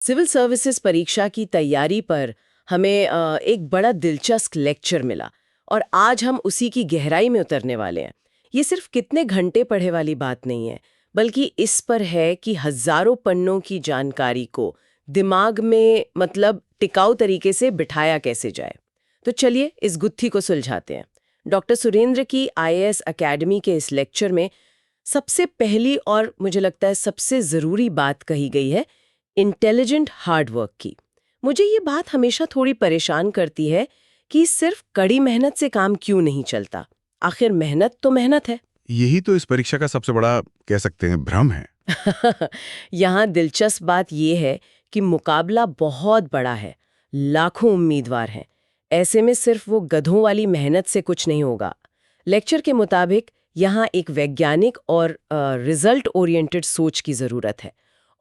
Civil services परीक्षा की तैयारी पर हमें एक बड़ा दिलचस्प लेक्चर मिला और आज हम उसी की गहराई में उतरने वाले हैं। ये सिर्फ कितने घंटे पढ़े वाली बात नहीं है, बल्कि इस पर है कि हजारों पन्नों की जानकारी को दिमाग में टिकाऊ तरीके से बिठाया कैसे जाए। तो चलिए इस गुत्थी को सुलझाते हैं। डॉक्टर सुरेंद्र की आईएएस एकेडमी के इस लेक्चर में सबसे पहली और मुझे लगता है सबसे ज़रूरी बात कही गई है इंटेलिजेंट हार्ड वर्क की। मुझे ये बात हमेशा थोड़ी परेशान करती है कि सिर्फ कड़ी मेहनत से काम क्यों नहीं चलता। आखिर मेहनत तो मेहनत है। यही तो इस परीक्षा का सबसे बड़ा कह सकते हैं भ्रम है। यहाँ दिलचस्प बात यह है कि मुकाबला बहुत बड़ा है, लाखों उम्मीदवार हैं। ऐसे में सिर्फ वो गधों वाली मेहनत से कुछ नहीं होगा। लेक्चर के मुताबिक यहाँ एक वैज्ञानिक और रिजल्ट ओरिएंटेड सोच की ज़रूरत है,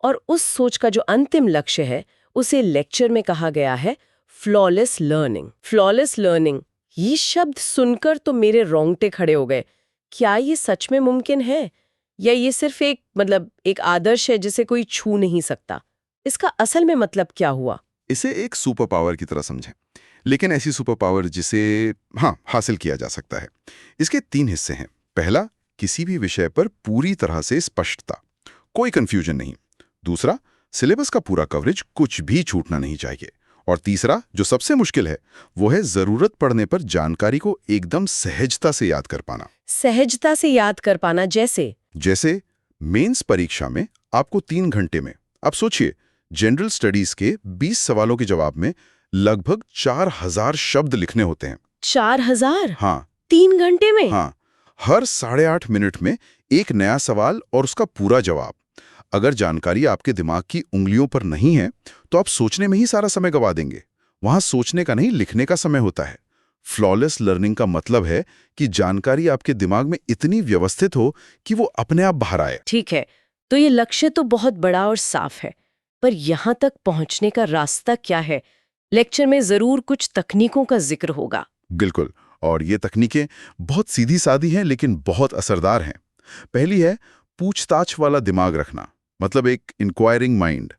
और उस सोच का जो अंतिम लक्ष्य है उसे लेक्चर में कहा गया है फ्लॉलेस लर्निंग। फ्लॉलेस लर्निंग, ये शब्द सुनकर तो मेरे रोंगटे खड़े हो गए। क्या ये सच में मुमकिन है, या ये सिर्फ एक आदर्श है जिसे कोई छू नहीं सकता? इसका असल में मतलब क्या हुआ? इसे एक सुपर पावर की तरह समझें, लेकिन ऐसी सुपर पावर जिसे हासिल किया जा सकता है। इसके 3 हिस्से हैं। पहला, किसी भी विषय पर पूरी तरह से स्पष्टता, कोई कंफ्यूजन नहीं। दूसरा, सिलेबस का पूरा कवरेज, कुछ भी छूटना नहीं चाहिए। और तीसरा, जो सबसे मुश्किल है, वो है जरूरत पड़ने पर जानकारी को एकदम सहजता से याद कर पाना। सहजता से याद कर पाना जैसे मेंस परीक्षा में आपको 3 घंटे में, आप सोचिए, जनरल स्टडीज के 20 सवालों के जवाब में लगभग 4000 शब्द लिखने होते हैं। 4000? हाँ। 3 घंटे में? हाँ। हर 8.5 मिनट में एक नया सवाल और उसका पूरा जवाब। अगर जानकारी आपके दिमाग की उंगलियों पर नहीं है तो आप सोचने में ही सारा समय गवा देंगे। वहां सोचने का नहीं, लिखने का समय होता है। फ्लॉलेस लर्निंग का मतलब है कि जानकारी आपके दिमाग में इतनी व्यवस्थित हो कि वो अपने आप बाहर आए। ठीक है, तो ये लक्ष्य तो बहुत बड़ा और साफ है, पर यहां तक पहुंचने का रास्ता क्या है? लेक्चर में जरूर कुछ तकनीकों का जिक्र होगा। बिल्कुल, और ये तकनीकें बहुत सीधी सादी हैं लेकिन बहुत असरदार हैं। पहली है पूछताछ वाला दिमाग रखना, मतलब एक इंक्वायरिंग माइंड।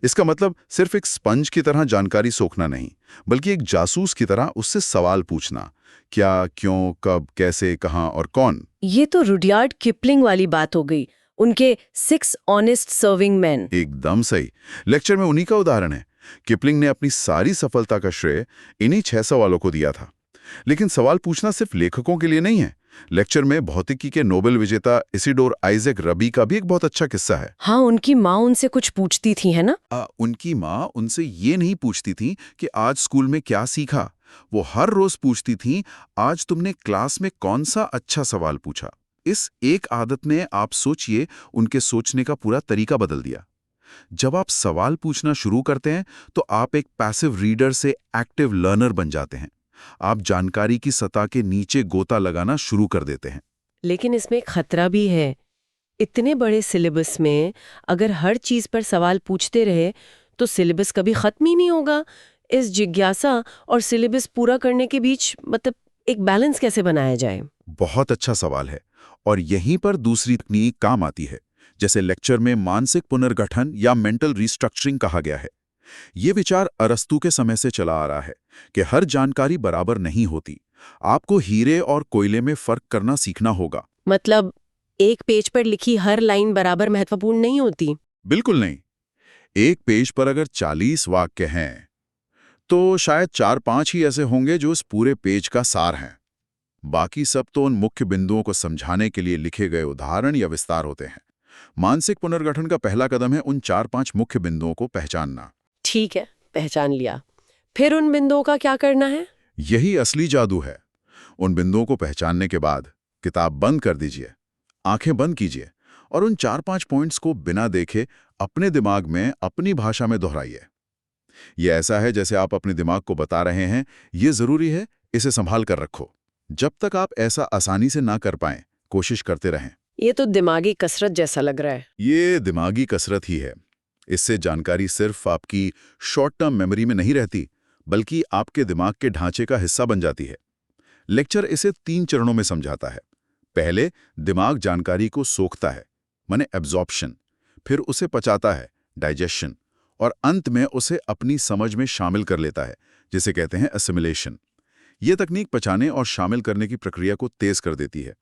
इसका मतलब सिर्फ एक स्पंज की तरह जानकारी सोखना नहीं, बल्कि एक जासूस की तरह उससे सवाल पूछना। क्या, क्यों, कब, कैसे, कहां और कौन। ये तो रुडयार्ड किपलिंग वाली बात हो गई, उनके 6 ऑनेस्ट सर्विंग मैन। एकदम सही। लेक्चर में उन्हीं का उदाहरण है। किपलिंग ने अपनी सारी सफलता का श्रेय इन्हीं 6 सवालों को दिया था। लेकिन सवाल पूछना सिर्फ लेखकों के लिए नहीं है। लेक्चर में भौतिकी के नोबेल विजेता इसिडोर आइजैक रबी का भी एक बहुत अच्छा किस्सा है। हाँ, उनकी माँ उनसे कुछ पूछती थी, है ना? उनकी माँ उनसे ये नहीं पूछती थी कि आज स्कूल में क्या सीखा। वो हर रोज पूछती थी, आज तुमने क्लास में कौन सा अच्छा सवाल पूछा। इस एक आदत ने, आप सोचिए, उनके सोचने का पूरा तरीका बदल दिया। जब आप सवाल पूछना शुरू करते हैं तो आप एक पैसिव रीडर से एक्टिव लर्नर बन जाते हैं। आप जानकारी की सतह के नीचे गोता लगाना शुरू कर देते हैं। लेकिन इसमें एक खतरा भी है। इतने बड़े सिलेबस में अगर हर चीज पर सवाल पूछते रहे तो सिलेबस कभी खत्म ही नहीं होगा। इस जिज्ञासा और सिलेबस पूरा करने के बीच एक बैलेंस कैसे बनाया जाए? बहुत अच्छा सवाल है, और यहीं पर दूसरी तकनीक काम आती है, जैसे लेक्चर में मानसिक पुनर्गठन या मेंटल रिस्ट्रक्चरिंग कहा गया है। ये विचार अरस्तू के समय से चला आ रहा है कि हर जानकारी बराबर नहीं होती। आपको हीरे और कोयले में फर्क करना सीखना होगा। मतलब एक पेज पर लिखी हर लाइन बराबर महत्वपूर्ण नहीं होती? बिल्कुल नहीं। एक पेज पर अगर 40 वाक्य हैं तो शायद 4-5 ही ऐसे होंगे जो इस पूरे पेज का सार हैं। बाकी सब तो उन मुख्य बिंदुओं को समझाने के लिए लिखे गए उदाहरण या विस्तार होते हैं। मानसिक पुनर्गठन का पहला कदम है उन 4-5 मुख्य बिंदुओं को पहचानना। ठीक है, पहचान लिया। फिर उन बिंदुओं का क्या करना है? यही असली जादू है। उन बिंदुओं को पहचानने के बाद किताब बंद कर दीजिए, आंखें बंद कीजिए और उन 4-5 पॉइंट्स को बिना देखे अपने दिमाग में अपनी भाषा में दोहराइए। ये ऐसा है जैसे आप अपने दिमाग को बता रहे हैं, ये जरूरी है, इसे संभाल कर रखो। जब तक आप ऐसा आसानी से ना कर पाएं, कोशिश करते रहें। ये तो दिमागी कसरत जैसा लग रहा है। ये दिमागी कसरत ही है। इससे जानकारी सिर्फ आपकी शॉर्ट टर्म मेमोरी में नहीं रहती, बल्कि आपके दिमाग के ढांचे का हिस्सा बन जाती है। लेक्चर इसे 3 चरणों में समझाता है। पहले दिमाग जानकारी को सोखता है, माने एब्जॉर्प्शन। फिर उसे पचाता है, डाइजेशन। और अंत में उसे अपनी समझ में शामिल कर लेता है, जिसे कहते हैं असिमिलेशन। ये तकनीक पचाने और शामिल करने की प्रक्रिया को तेज कर देती है।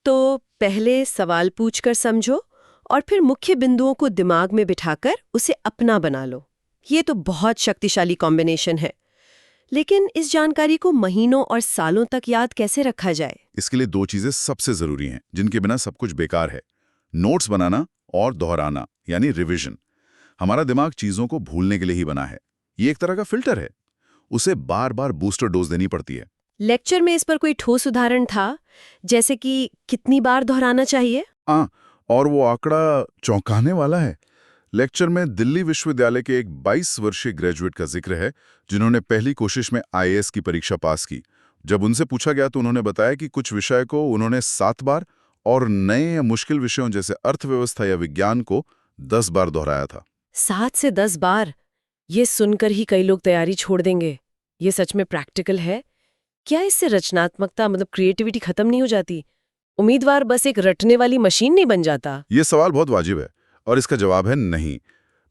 तो पहले सवाल पूछकर समझो और फिर मुख्य बिंदुओं को दिमाग में बिठाकर उसे अपना बना लो। ये तो बहुत शक्तिशाली कॉम्बिनेशन है। लेकिन इस जानकारी को महीनों और सालों तक याद कैसे रखा जाए? इसके लिए 2 चीजें सबसे जरूरी हैं, जिनके बिना सब कुछ बेकार है। नोट्स बनाना और दोहराना, यानी रिवीजन। हमारा दिमाग चीजों को भूलने के लिए ही बना है। ये एक तरह का फिल्टर है। उसे बार बार बूस्टर डोज देनी पड़ती है। लेक्चर में इस पर कोई ठोस उदाहरण था, जैसे कि कितनी बार दोहराना चाहिए? हाँ, और वो आंकड़ा चौंकाने वाला है। लेक्चर में दिल्ली विश्वविद्यालय के एक 22 वर्षीय ग्रेजुएट का जिक्र है, जिन्होंने पहली कोशिश में IAS की परीक्षा पास की। जब उनसे पूछा गया तो उन्होंने बताया कि कुछ विषय को उन्होंने 7 बार और नए या मुश्किल विषयों जैसे अर्थव्यवस्था या विज्ञान को 10 बार दोहराया था। 7 से 10 बार। ये सुनकर ही कई लोग तैयारी छोड़ देंगे। ये सच में प्रैक्टिकल है? क्या इससे रचनात्मकता मतलब क्रिएटिविटी खत्म नहीं हो जाती? उम्मीदवार बस एक रटने वाली मशीन नहीं बन जाता? ये सवाल बहुत वाजिब है और इसका जवाब है नहीं।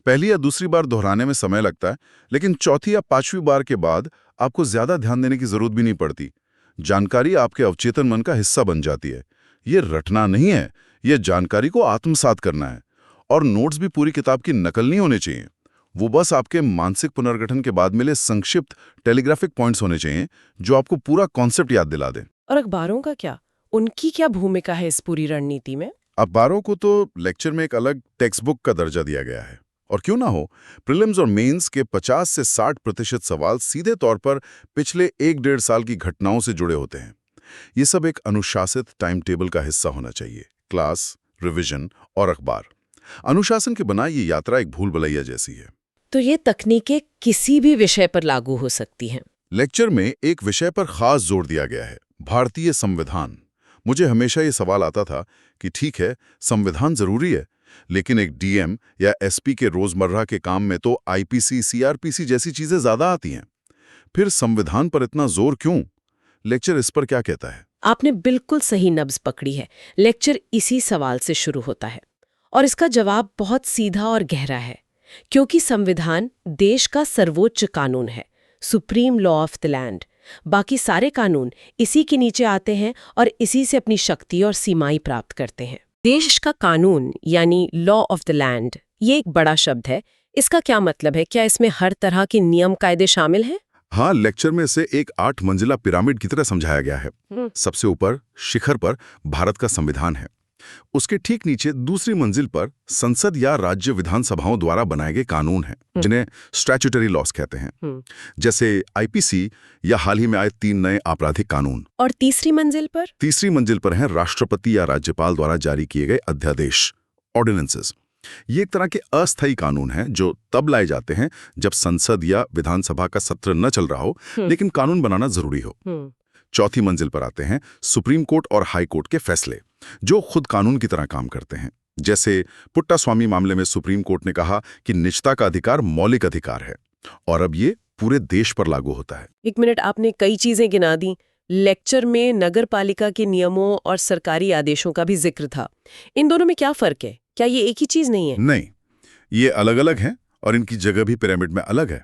पहली या दूसरी बार दोहराने में समय लगता है, लेकिन चौथी या 5वीं बार के बाद आपको ज्यादा ध्यान देने की जरूरत भी नहीं पड़ती। जानकारी आपके अवचेतन मन का हिस्सा बन जाती है। ये रटना नहीं है, ये जानकारी को आत्मसात करना है। और नोट्स भी पूरी किताब की नकल नहीं होने चाहिए। वो बस आपके मानसिक पुनर्गठन के बाद मिले संक्षिप्त टेलीग्राफिक पॉइंट्स होने चाहिए, जो आपको पूरा कॉन्सेप्ट याद दिला दें। और अखबारों का क्या? उनकी क्या भूमिका है इस पूरी रणनीति में? अखबारों को तो लेक्चर में एक अलग टेक्स्ट बुक का दर्जा दिया गया है। और क्यों ना हो, प्रीलिम्स और मेंस के 50 से 60% सवाल सीधे तौर पर पिछले 1-1.5 साल की घटनाओं से जुड़े होते हैं। ये सब एक अनुशासित टाइम टेबल का हिस्सा होना चाहिए। क्लास, रिवीजन और अखबार। अनुशासन के बिना ये यात्रा एक भूल भुलैया जैसी है। तो ये तकनीकें किसी भी विषय पर लागू हो सकती हैं? लेक्चर में एक विषय पर खास जोर दिया गया है, भारतीय संविधान। मुझे हमेशा ये सवाल आता था कि ठीक है, संविधान जरूरी है, लेकिन एक DM या SP के रोजमर्रा के काम में तो IPC, CRPC जैसी चीजें ज्यादा आती हैं। फिर संविधान पर इतना जोर क्यों? लेक्चर इस पर क्या कहता है? आपने बिल्कुल सही नब्ज पकड़ी है। लेक्चर इसी सवाल से शुरू होता है और इसका जवाब बहुत सीधा और गहरा है। क्योंकि संविधान देश का सर्वोच्च कानून है, supreme law of the land. बाकी सारे कानून इसी के नीचे आते हैं और इसी से अपनी शक्ति और सीमाएं प्राप्त करते हैं। देश का कानून यानी लॉ ऑफ द लैंड, ये एक बड़ा शब्द है। इसका क्या मतलब है? क्या इसमें हर तरह के नियम कायदे शामिल हैं? हाँ, लेक्चर में से एक 8 मंजिला पिरामिड की तरह समझाया गया है। सबसे ऊपर शिखर पर भारत का संविधान है। उसके ठीक नीचे दूसरी मंजिल पर संसद या राज्य विधानसभाओं द्वारा बनाए गए कानून हैं, जिन्हें स्टैट्यूटरी लॉस कहते हैं, जैसे IPC या हाल ही में आए 3 नए आपराधिक कानून। और तीसरी मंजिल पर? तीसरी मंजिल पर हैं राष्ट्रपति या राज्यपाल द्वारा जारी किए गए अध्यादेश, ऑर्डिनेंसेस। ये एक तरह के अस्थायी कानून हैं जो तब लाए जाते हैं जब संसद या विधानसभा का सत्र न चल रहा हो, लेकिन कानून बनाना जरूरी हो। चौथी मंजिल पर आते हैं सुप्रीम कोर्ट और हाई कोर्ट के फैसले, जो खुद कानून की तरह काम करते हैं। जैसे पुट्टास्वामी मामले में सुप्रीम कोर्ट ने कहा कि निजता का अधिकार मौलिक अधिकार है, और अब ये पूरे देश पर लागू होता है। एक मिनट, आपने कई चीजें गिना दी। लेक्चर में नगर पालिका के नियमों और सरकारी आदेशों का भी जिक्र था। इन दोनों में क्या फर्क है? क्या ये एक ही चीज नहीं है? नहीं, ये अलग अलग हैं और इनकी जगह भी पिरामिड में अलग है।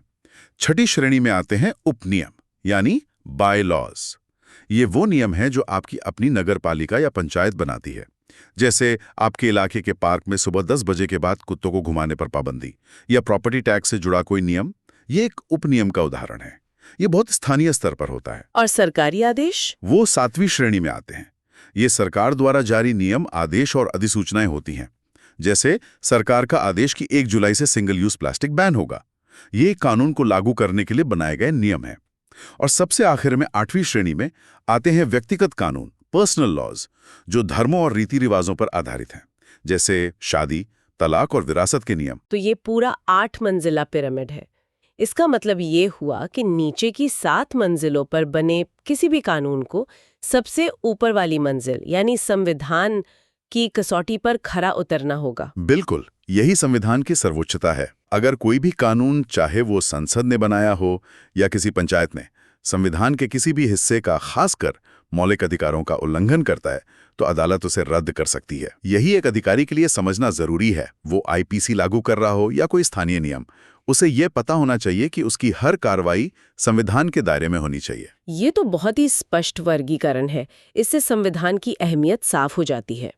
छठी श्रेणी में आते हैं उपनियम, यानी बाय लॉज। ये वो नियम हैं जो आपकी अपनी नगर पालिका या पंचायत बनाती है। जैसे आपके इलाके के पार्क में सुबह 10 बजे के बाद कुत्तों को घुमाने पर पाबंदी, या प्रॉपर्टी टैक्स से जुड़ा कोई नियम। ये एक उपनियम का उदाहरण है। ये बहुत स्थानीय स्तर पर होता है। और सरकारी आदेश? वो 7वीं श्रेणी में आते हैं। ये सरकार द्वारा जारी नियम, आदेश और अधिसूचनाएं होती हैं। जैसे सरकार का आदेश कि 1 जुलाई से सिंगल यूज प्लास्टिक बैन होगा। ये कानून को लागू करने के लिए बनाए गए नियम हैं। और सबसे आखिर में 8वीं श्रेणी में आते हैं व्यक्तिगत कानून, पर्सनल लॉज, जो धर्मों और रीति रिवाजों पर आधारित हैं, जैसे शादी, तलाक और विरासत के नियम। तो ये पूरा 8 मंजिला पिरामिड है। इसका मतलब ये हुआ कि नीचे की 7 मंजिलों पर बने किसी भी कानून को सबसे ऊपर वाली मंजिल यानी संविधान की कसौटी पर खरा उतरना होगा। बिल्कुल, यही संविधान की सर्वोच्चता है। अगर कोई भी कानून, चाहे वो संसद ने बनाया हो या किसी पंचायत ने, संविधान के किसी भी हिस्से का, खासकर मौलिक अधिकारों का उल्लंघन करता है तो अदालत उसे रद्द कर सकती है। यही एक अधिकारी के लिए समझना जरूरी है, वो आईपीसी लागू कर रहा हो या कोई स्थानीय नियम, उसे ये पता होना चाहिए कि उसकी हर कार्रवाई संविधान के दायरे में होनी चाहिए। ये तो बहुत ही स्पष्ट वर्गीकरण है। इससे संविधान की अहमियत साफ हो जाती है।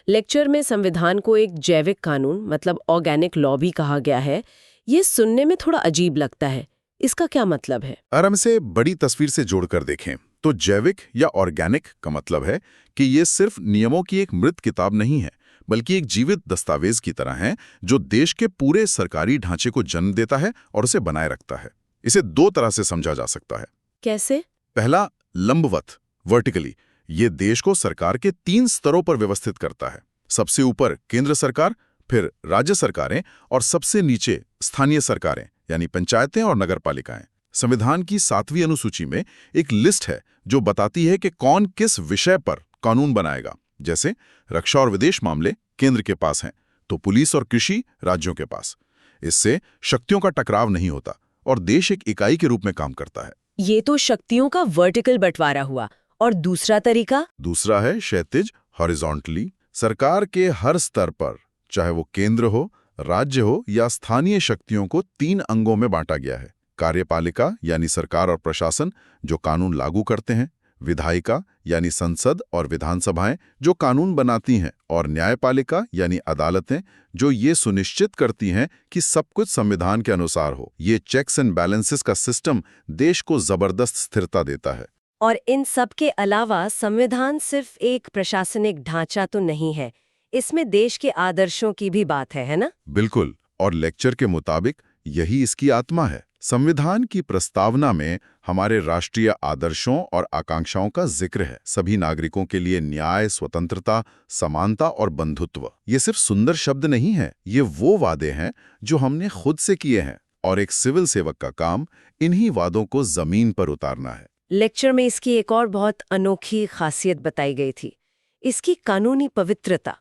लेक्चर में संविधान को एक जैविक कानून मतलब ऑर्गेनिक लॉ भी कहा गया है। ये सुनने में थोड़ा अजीब लगता है। इसका क्या मतलब है? अगर हम इसे बड़ी तस्वीर से जोड़कर देखें तो जैविक या ऑर्गेनिक का मतलब है कि ये सिर्फ नियमों की एक मृत किताब नहीं है, बल्कि एक जीवित दस्तावेज की तरह है जो देश के पूरे सरकारी ढांचे को जन्म देता है और उसे बनाए रखता है। इसे दो तरह से समझा जा सकता है। कैसे? पहला, लंबवत, वर्टिकली, ये देश को सरकार के 3 स्तरों पर व्यवस्थित करता है। सबसे ऊपर केंद्र सरकार, फिर राज्य सरकारें और सबसे नीचे स्थानीय सरकारें यानी पंचायतें और नगरपालिकाएं। संविधान की 7वीं अनुसूची में एक लिस्ट है जो बताती है कि कौन किस विषय पर कानून बनाएगा। जैसे रक्षा और विदेश मामले केंद्र के पास हैं, तो पुलिस और कृषि राज्यों के पास। इससे शक्तियों का टकराव नहीं होता और देश एक इकाई के रूप में काम करता है। ये तो शक्तियों का वर्टिकल बंटवारा हुआ। और दूसरा तरीका? दूसरा है क्षैतिज, हॉरिजॉन्टली। सरकार के हर स्तर पर, चाहे वो केंद्र हो, राज्य हो या स्थानीय शक्तियों को 3 अंगों में बांटा गया है। कार्यपालिका यानी सरकार और प्रशासन जो कानून लागू करते हैं, विधायिका यानी संसद और विधानसभाएं जो कानून बनाती हैं, और न्यायपालिका यानी अदालतें जो ये सुनिश्चित करती हैं कि सब कुछ संविधान के अनुसार हो। ये चेक्स एंड बैलेंसेस का सिस्टम देश को जबरदस्त स्थिरता देता है। और इन सब के अलावा संविधान सिर्फ एक प्रशासनिक ढांचा तो नहीं है, इसमें देश के आदर्शों की भी बात है ना? बिल्कुल, और लेक्चर के मुताबिक यही इसकी आत्मा है। संविधान की प्रस्तावना में हमारे राष्ट्रीय आदर्शों और आकांक्षाओं का जिक्र है। सभी नागरिकों के लिए न्याय, स्वतंत्रता, समानता और बंधुत्व। ये सिर्फ सुंदर शब्द नहीं है, ये वो वादे हैं जो हमने खुद से किए हैं, और एक सिविल सेवक का काम इन्हीं वादों को जमीन पर उतारना है। लेक्चर में इसकी एक और बहुत अनोखी खासियत बताई गई थी, इसकी कानूनी पवित्रता,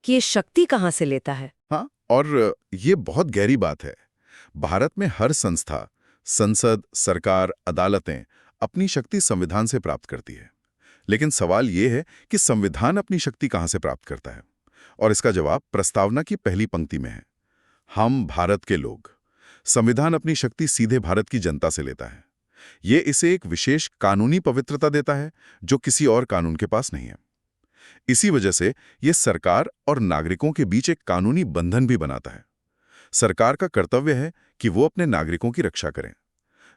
कि ये शक्ति कहाँ से लेता है। हाँ, और ये बहुत गहरी बात है। भारत में हर संस्था, संसद, सरकार, अदालतें अपनी शक्ति संविधान से प्राप्त करती है। लेकिन सवाल ये है कि संविधान अपनी शक्ति कहाँ से प्राप्त करता है? और इसका जवाब प्रस्तावना की पहली पंक्ति में है। हम भारत के लोग। संविधान अपनी शक्ति सीधे भारत की जनता से लेता है। ये इसे एक विशेष कानूनी पवित्रता देता है जो किसी और कानून के पास नहीं है। इसी वजह से ये सरकार और नागरिकों के बीच एक कानूनी बंधन भी बनाता है। सरकार का कर्तव्य है कि वो अपने नागरिकों की रक्षा करें।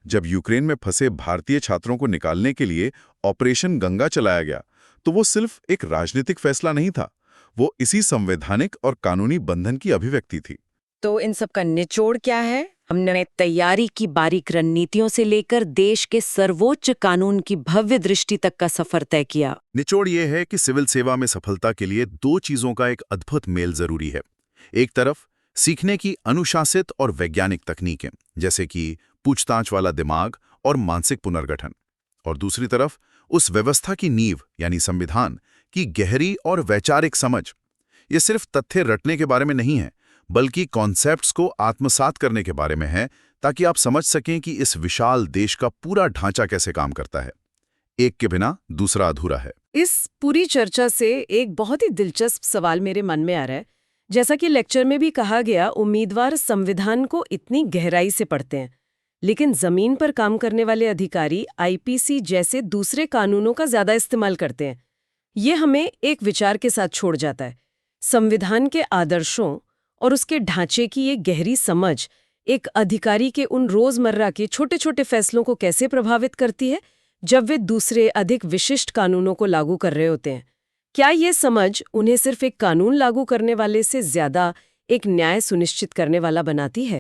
जब यूक्रेन में फंसे भारतीय छात्रों को निकालने के लिए ऑपरेशन गंगा चलाया गया, तो वो सिर्फ एक राजनीतिक फैसला नहीं था, वो इसी संवैधानिक और कानूनी बंधन की अभिव्यक्ति थी। तो इन सब का निचोड़ क्या है? हमने तैयारी की बारीक रणनीतियों से लेकर देश के सर्वोच्च कानून की भव्य दृष्टि तक का सफर तय किया। निचोड़ ये है कि सिविल सेवा में सफलता के लिए 2 चीजों का एक अद्भुत मेल जरूरी है। एक तरफ सीखने की अनुशासित और वैज्ञानिक तकनीकें, जैसे कि पूछताछ वाला दिमाग और मानसिक पुनर्गठन, और दूसरी तरफ उस व्यवस्था की नींव यानी संविधान की गहरी और वैचारिक समझ। ये सिर्फ तथ्य रटने के बारे में नहीं है, बल्कि कॉन्सेप्ट्स को आत्मसात करने के बारे में है, ताकि आप समझ सकें कि इस विशाल देश का पूरा ढांचा कैसे काम करता है। एक के बिना दूसरा अधूरा है। इस पूरी चर्चा से एक बहुत ही दिलचस्प सवाल मेरे मन में आ रहा है। जैसा कि लेक्चर में भी कहा गया, उम्मीदवार संविधान को इतनी गहराई से पढ़ते हैं, लेकिन जमीन पर काम करने वाले अधिकारी आईपीसी जैसे दूसरे कानूनों का ज्यादा इस्तेमाल करते हैं। ये हमें एक विचार के साथ छोड़ जाता है। संविधान के आदर्शों और उसके ढांचे की ये गहरी समझ एक अधिकारी के उन रोजमर्रा के छोटे छोटे फैसलों को कैसे प्रभावित करती है जब वे दूसरे अधिक विशिष्ट कानूनों को लागू कर रहे होते हैं। क्या ये समझ उन्हें सिर्फ एक कानून लागू करने वाले से ज्यादा एक न्याय सुनिश्चित करने वाला बनाती है?